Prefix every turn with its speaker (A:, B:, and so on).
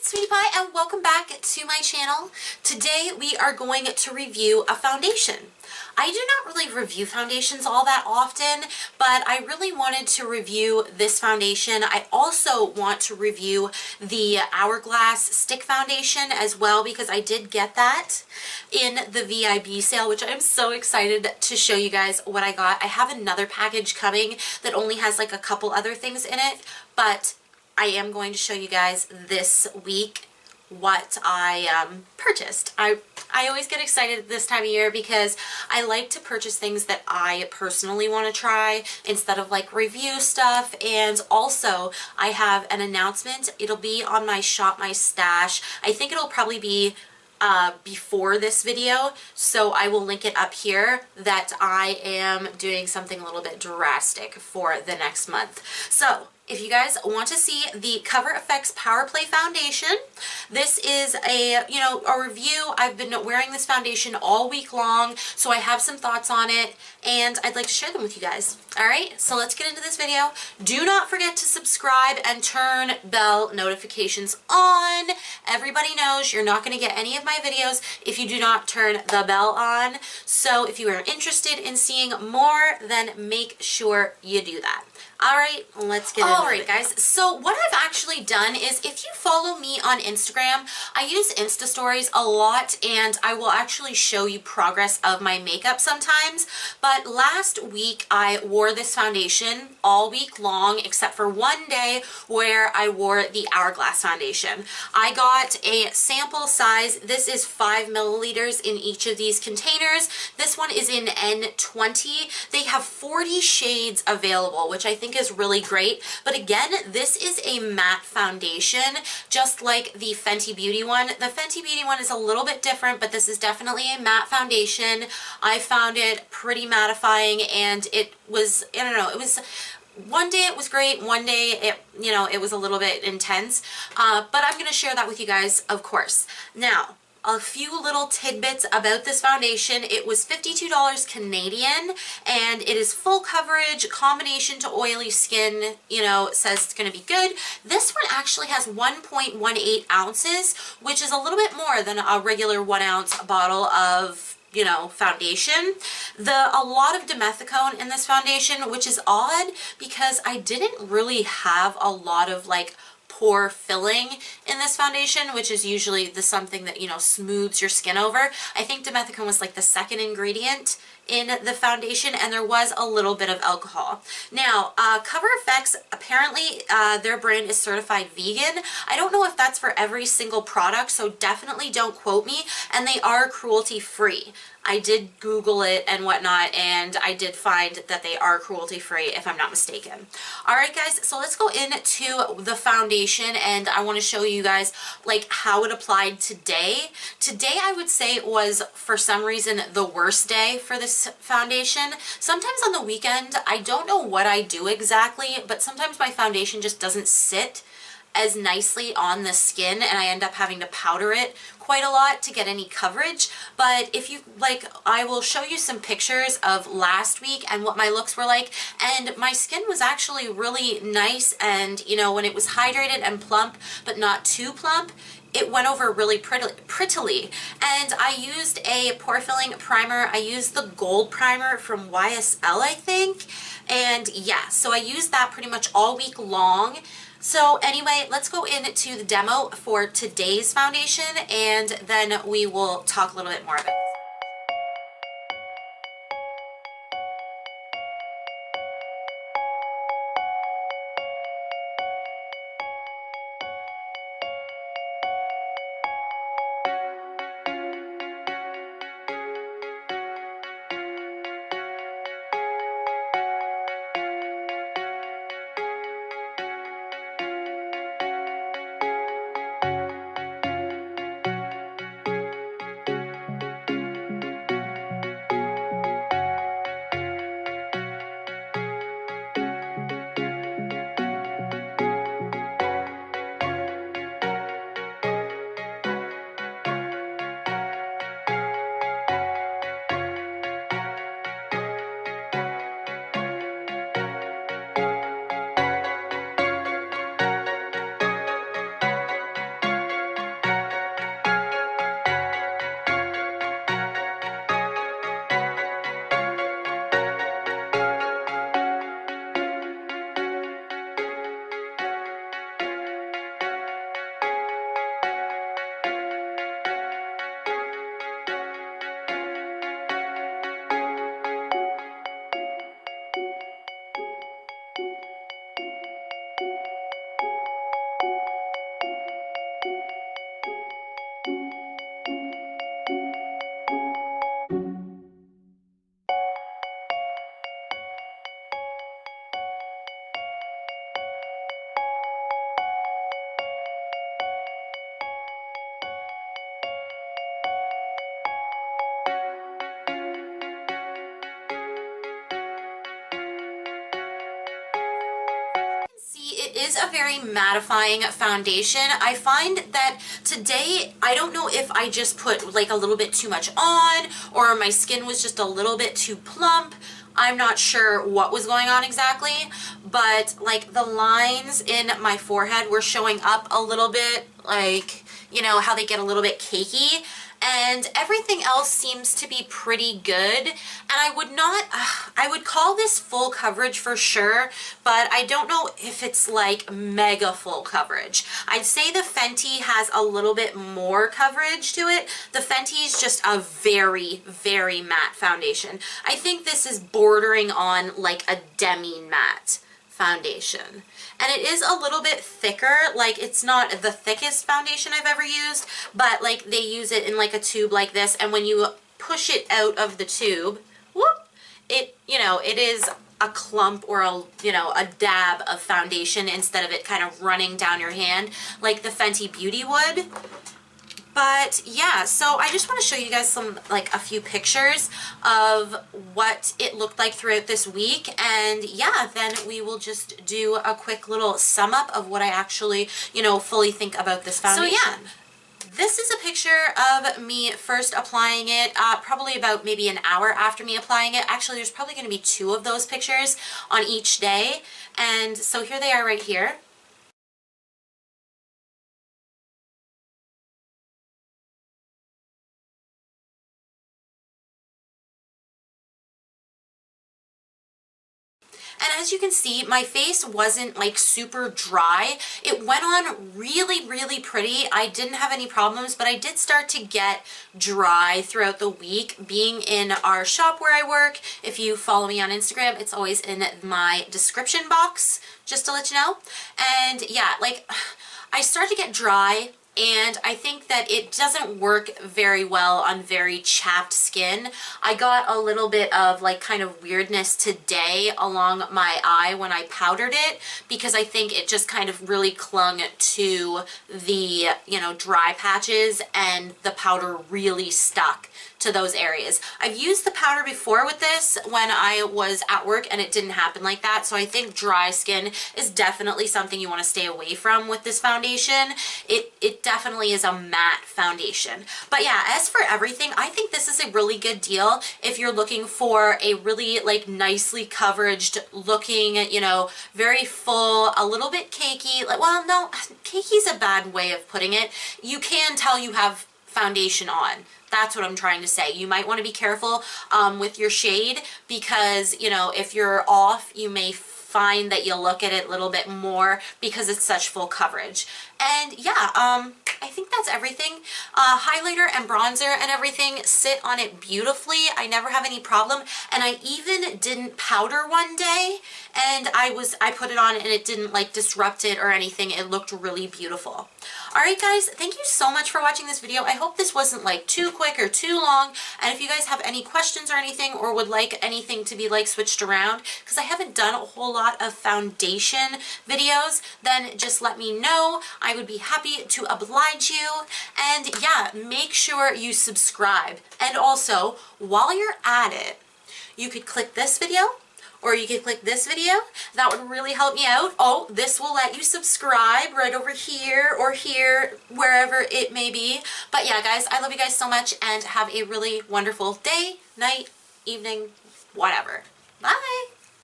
A: it's Sweetie Pie and welcome back to my channel. Today we are going to review a foundation. I do not really review foundations all that often, but I really wanted to review this foundation. I also want to review the Hourglass Stick Foundation as well because I did get that in the VIB sale, which I'm so excited to show you guys what I got. I have another package coming that only has like a couple other things in it, but I am going to show you guys this week what I purchased. I always get excited this time of year because I like to purchase things that I personally want to try instead of like review stuff. And also I have an announcement. It'll be on my Shop My Stash. I think it'll probably be before this video, so I will link it up here that I am doing something a little bit drastic for the next month. So if you guys want to see the Cover FX Power Play Foundation, this is a review. I've been wearing this foundation all week long, so I have some thoughts on it and I'd like to share them with you guys. Alright, so let's get into this video. Do not forget to subscribe and turn bell notifications on. Everybody knows you're not going to get any of my videos if you do not turn the bell on. So if you are interested in seeing more, then make sure you do that. Alright, let's get into it. Alright guys, so what I've actually done is if you follow me on Instagram, I use Insta stories a lot and I will actually show you progress of my makeup sometimes. But last week I wore this foundation all week long except for one day where I wore the Hourglass foundation. I got a sample size. This is 5 milliliters in each of these containers. This one is in N20. They have 40 shades available, which I think is really great. But again, this is a matte foundation, just like the Fenty Beauty one. The Fenty Beauty one is a little bit different, but this is definitely a matte foundation. I found it pretty mattifying and it was, I don't know, it was, one day it was great, one day it was a little bit intense, but I'm going to share that with you guys, of course. Now, a few little tidbits about this foundation. It was $52 Canadian and it is full coverage, combination to oily skin, it says it's going to be good. This one actually has 1.18 ounces, which is a little bit more than a regular 1 ounce bottle of foundation. A lot of dimethicone in this foundation, which is odd because I didn't really have a lot of like pore filling in this foundation, which is usually something that smooths your skin over. I think dimethicone was like the second ingredient in the foundation, and there was a little bit of alcohol. Now, Cover FX, apparently their brand is certified vegan. I don't know if that's for every single product, so definitely don't quote me, and they are cruelty free. I did Google it and whatnot, and I did find that they are cruelty free if I'm not mistaken. Alright guys, so let's go into the foundation and I want to show you guys like how it applied today. Today I would say was for some reason the worst day for this foundation. Sometimes on the weekend, I don't know what I do exactly, but sometimes my foundation just doesn't sit as nicely on the skin and I end up having to powder it quite a lot to get any coverage. But if you like, I will show you some pictures of last week and what my looks were like, and my skin was actually really nice, and when it was hydrated and plump but not too plump, it went over really prettily. And I used a pore filling primer. I used the gold primer from YSL, I think, and yeah, so I used that pretty much all week long. So anyway, let's go into the demo for today's foundation and then we will talk a little bit more about it. is a very mattifying foundation. I find that today, I don't know if I just put like a little bit too much on or my skin was just a little bit too plump. I'm not sure what was going on exactly, but like the lines in my forehead were showing up a little bit, like, you know, how they get a little bit cakey. And everything else seems to be pretty good. And I would not, I would call this full coverage for sure, but I don't know if it's like mega full coverage. I'd say the Fenty has a little bit more coverage to it. The Fenty is just a very, very matte foundation. I think this is bordering on like a demi-matte foundation. And it is a little bit thicker, like it's not the thickest foundation I've ever used, but like they use it in like a tube like this, and when you push it out of the tube, whoop, it, you know, it is a clump or a, you know, a dab of foundation instead of it kind of running down your hand like the Fenty Beauty would. But yeah, so I just want to show you guys some, like a few pictures of what it looked like throughout this week. And yeah, then we will just do a quick little sum up of what I actually, you know, fully think about this foundation. So yeah, this is a picture of me first applying it, probably about maybe an hour after me applying it. Actually, there's probably going to be 2 of those pictures on each day. And so here they are right here. And as you can see, my face wasn't like super dry. It went on really, really pretty. I didn't have any problems, but I did start to get dry throughout the week. Being in our shop where I work, if you follow me on Instagram, it's always in my description box, just to let you know. And yeah, like I started to get dry. And I think that it doesn't work very well on very chapped skin. I got a little bit of like kind of weirdness today along my eye when I powdered it, because I think it just kind of really clung to the, you know, dry patches, and the powder really stuck to those areas. I've used the powder before with this when I was at work and it didn't happen like that. So I think dry skin is definitely something you want to stay away from with this foundation. It definitely is a matte foundation. But yeah, as for everything, I think this is a really good deal if you're looking for a really like nicely coveraged looking, you know, very full, a little bit cakey. Like, well, no, cakey's a bad way of putting it. You can tell you have foundation on. That's what I'm trying to say. You might want to be careful with your shade, because, you know, if you're off, you may find that you'll look at it a little bit more because it's such full coverage. And yeah, I think that's everything. Highlighter and bronzer and everything sit on it beautifully. I never have any problem. And I even didn't powder one day, and I put it on and it didn't like disrupt it or anything. It looked really beautiful. Alright guys, thank you so much for watching this video. I hope this wasn't like too quick or too long. And if you guys have any questions or anything, or would like anything to be like switched around, because I haven't done a whole lot of foundation videos, then just let me know. I would be happy to oblige you. And yeah, make sure you subscribe. And also, while you're at it, you could click this video, or you could click this video. That would really help me out. Oh, this will let you subscribe right over here or here, wherever it may be. But yeah, guys, I love you guys so much, and have a really wonderful day, night, evening, whatever. Bye!